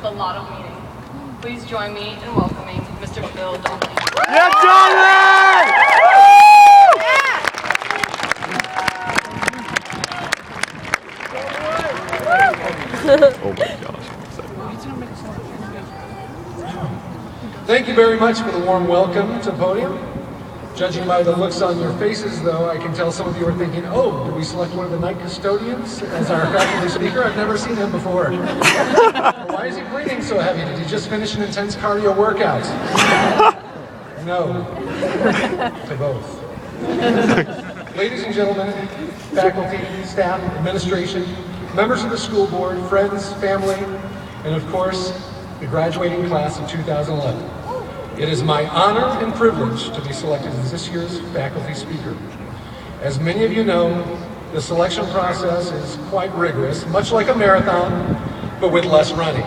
with a lot of meaning. Please join me in welcoming Mr. Phil Donley. Yeah, Donley! Oh my gosh. Thank you very much for the warm welcome to the podium. Judging by the looks on your faces, though, I can tell some of you are thinking, oh, did we select one of the night custodians as our faculty speaker? I've never seen him before. Why is he breathing so heavy? Did he just finish an intense cardio workout? No. To both. Ladies and gentlemen, faculty, staff, administration, members of the school board, friends, family, and of course, the graduating class of 2011. It is my honor and privilege to be selected as this year's faculty speaker. As many of you know, the selection process is quite rigorous, much like a marathon, but with less running.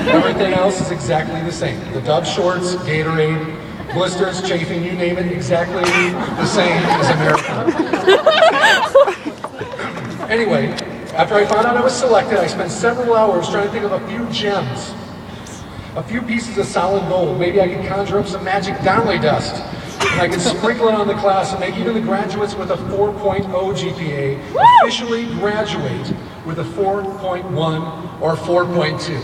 Everything else is exactly the same. The Dove shorts, Gatorade, blisters, chafing, you name it, exactly the same as a marathon. Anyway, after I found out I was selected, I spent several hours trying to think of a few gems. A few pieces of solid gold. Maybe I could conjure up some magic Donley dust. And I could sprinkle it on the class and make even the graduates with a 4.0 GPA officially graduate with a 4.1 or 4.2.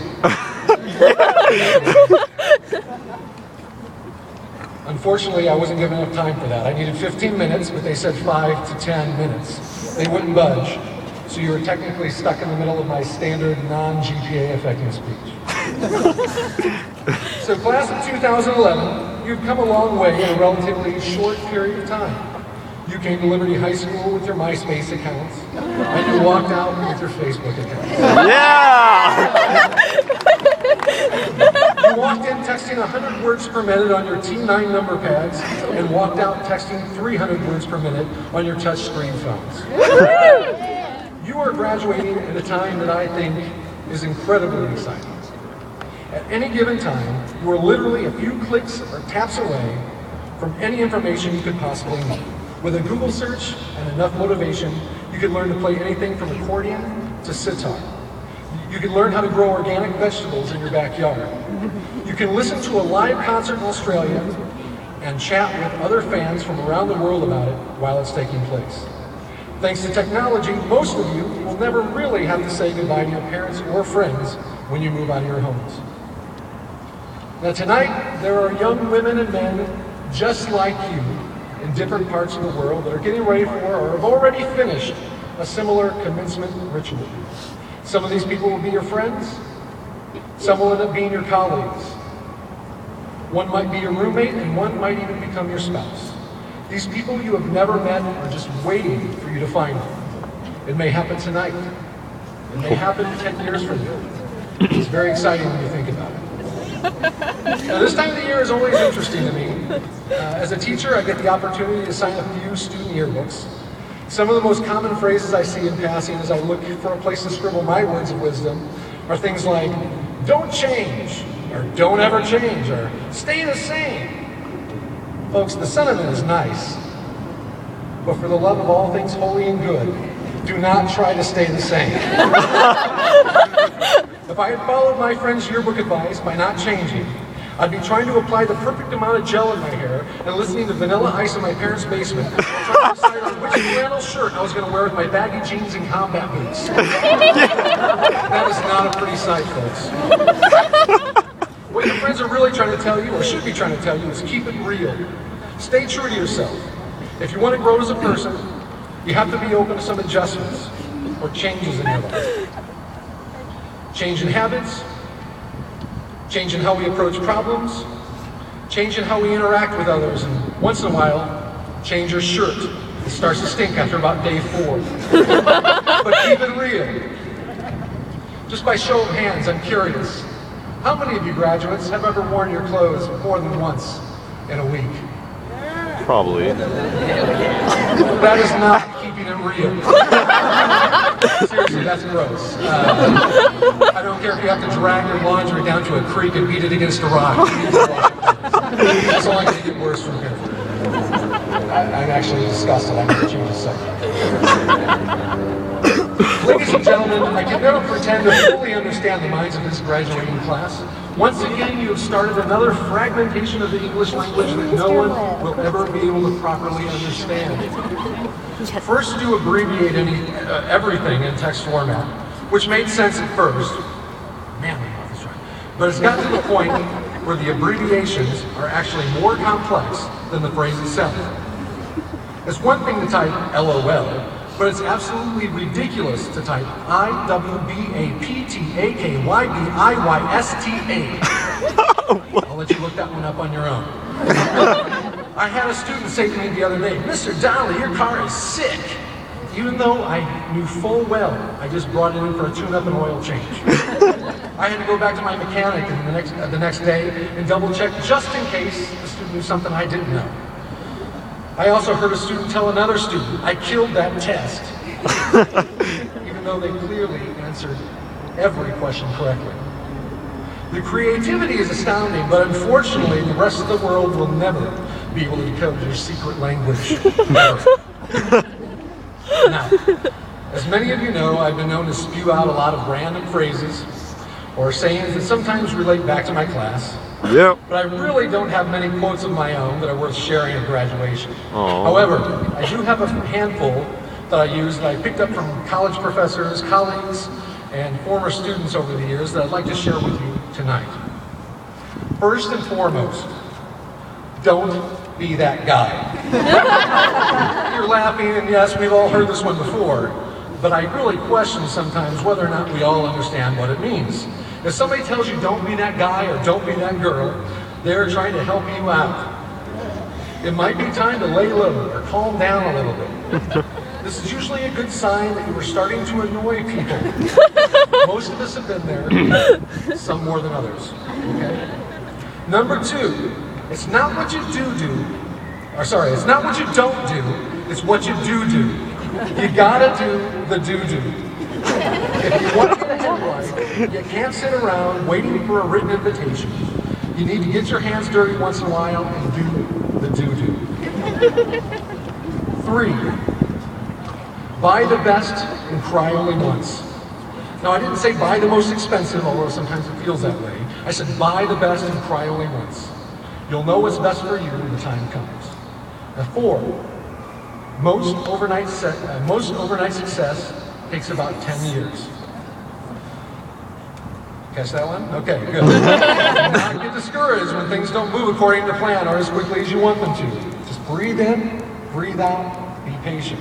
Unfortunately, I wasn't given enough time for that. I needed 15 minutes, but they said 5 to 10 minutes. They wouldn't budge. So you were technically stuck in the middle of my standard non-GPA affecting speech. So class of 2011, you've come a long way in a relatively short period of time. You came to Liberty High School with your MySpace accounts, and you walked out with your Facebook accounts. Yeah! You walked in texting 100 words per minute on your T9 number pads, and walked out texting 300 words per minute on your touchscreen phones. You are graduating at a time that I think is incredibly exciting. At any given time, you are literally a few clicks or taps away from any information you could possibly need. With a Google search and enough motivation, you can learn to play anything from accordion to sitar. You can learn how to grow organic vegetables in your backyard. You can listen to a live concert in Australia and chat with other fans from around the world about it while it's taking place. Thanks to technology, most of you will never really have to say goodbye to your parents or friends when you move out of your homes. Now tonight, there are young women and men just like you in different parts of the world that are getting ready for or have already finished a similar commencement ritual. Some of these people will be your friends. Some will end up being your colleagues. One might be your roommate and one might even become your spouse. These people you have never met are just waiting for you to find them. It may happen tonight. It may happen 10 years from now. It's very exciting when you think about it. Now, this time of the year is always interesting to me. As a teacher, I get the opportunity to sign a few student yearbooks. Some of the most common phrases I see in passing as I look for a place to scribble my words of wisdom are things like, don't change, or don't ever change, or stay the same. Folks, the sentiment is nice, but for the love of all things holy and good, do not try to stay the same. If I had followed my friend's yearbook advice by not changing, I'd be trying to apply the perfect amount of gel in my hair and listening to Vanilla Ice in my parents' basement, trying to decide on which flannel shirt I was going to wear with my baggy jeans and combat boots. That is not a pretty sight, folks. What your friends are really trying to tell you, or should be trying to tell you, is keep it real. Stay true to yourself. If you want to grow as a person, you have to be open to some adjustments or changes in your life. Change in habits, change in how we approach problems, change in how we interact with others, and once in a while, change your shirt. It starts to stink after about day 4. But keep it real. Just by show of hands, I'm curious. How many of you graduates have ever worn your clothes more than once in a week? Probably. That is not keeping it real. Seriously, that's gross. I don't care if you have to drag your laundry down to a creek and beat it against a rock. It's only going to get worse from here. I'm actually disgusted. I'm going to change the subject. Ladies and gentlemen, I can never pretend to fully understand the minds of this graduating class. Once again, you have started another fragmentation of the English language that no one will ever be able to properly understand. First, you abbreviate everything in text format, which made sense at first. Man, my mouth is dry. But it's gotten to the point where the abbreviations are actually more complex than the phrase itself. It's one thing to type LOL, but it's absolutely ridiculous to type IWBAPTAKYBIYSTA. I'll let you look that one up on your own. I had a student say to me the other day, "Mr. Donley, your car is sick." Even though I knew full well I just brought it in for a tune-up and oil change. I had to go back to my mechanic the next day and double-check just in case the student knew something I didn't know. I also heard a student tell another student, "I killed that test," even though they clearly answered every question correctly. The creativity is astounding, but unfortunately, the rest of the world will never be able to decode your secret language. Now, as many of you know, I've been known to spew out a lot of random phrases or sayings that sometimes relate back to my class. Yep. But I really don't have many quotes of my own that are worth sharing at graduation. Aww. However, I do have a handful that I use that I picked up from college professors, colleagues, and former students over the years that I'd like to share with you tonight. First and foremost, don't be that guy. You're laughing, and yes, we've all heard this one before, but I really question sometimes whether or not we all understand what it means. If somebody tells you don't be that guy or don't be that girl, they're trying to help you out. It might be time to lay low or calm down a little bit. This is usually a good sign that you are starting to annoy people. Most of us have been there, some more than others. Okay? Number two, it's not what you it's not what you don't do, it's what you do. You gotta do the do-do. If you want to get ahead in life, you can't sit around waiting for a written invitation. You need to get your hands dirty once in a while and do the do-do. 3, buy the best and cry only once. Now, I didn't say buy the most expensive, although sometimes it feels that way. I said buy the best and cry only once. You'll know what's best for you when the time comes. Now, 4, most overnight success takes about 10 years. Catch that one? Okay, good. Do not get discouraged when things don't move according to plan or as quickly as you want them to. Just breathe in, breathe out, be patient.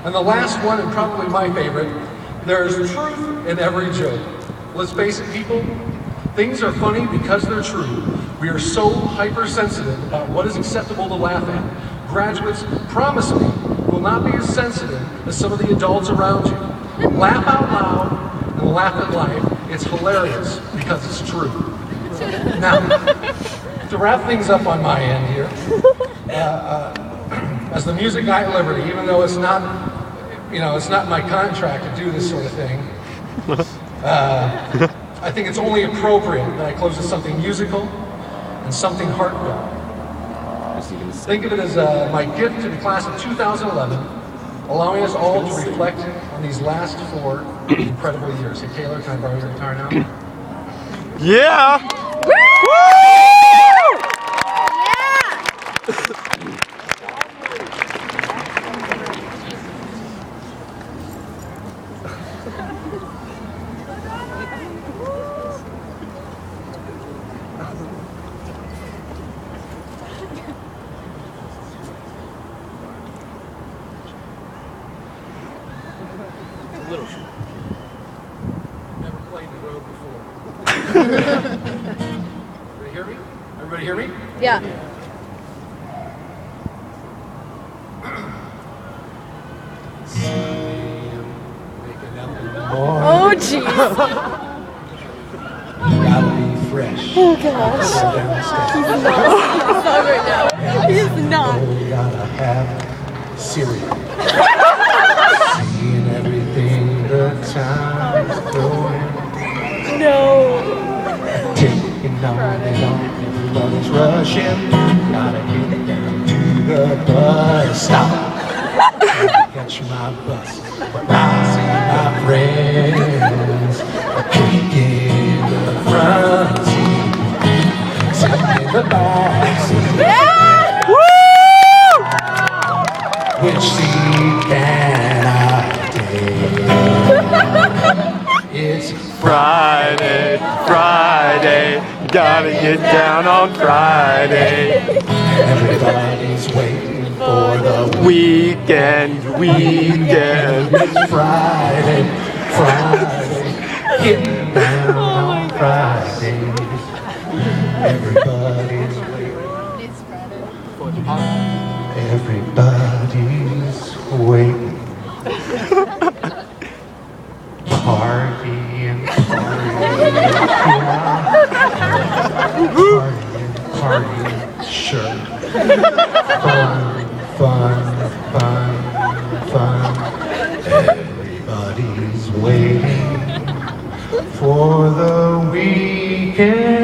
And the last one, and probably my favorite, there's truth in every joke. Let's face it, people, things are funny because they're true. We are so hypersensitive about what is acceptable to laugh at. Graduates, promise me, will not be as sensitive as some of the adults around you. Laugh out loud and laugh at life. It's hilarious because it's true. Now, to wrap things up on my end here, as the music guy at Liberty, even though it's not my contract to do this sort of thing, I think it's only appropriate that I close with something musical and something heartfelt. Think of it as my gift to the class of 2011, allowing us all to reflect on these last 4 incredible years. Hey Taylor, can I borrow your guitar now? Yeah! Woo! Little short. Never played the road before. Everybody hear me? Everybody hear me? Yeah. Oh, jeez. Gotta be fresh. Oh, gosh. He's not right now. He's not. Gotta have cereal. Seeing everything the time's going. No. Taking on and on, everybody's rushing. Gotta get down to the bus stop. Catch my bus. Rising friends, kicking the front seat, sitting in the back seat. Which seat can I take? It's Friday, Friday, gotta get down on Friday. everybody's waiting for the Weekend, weekend. It's Friday, Friday, getting down on Friday. Everybody's waiting. Everybody's waiting. Party and party, party, sure. Fun. Everybody's waiting for the weekend.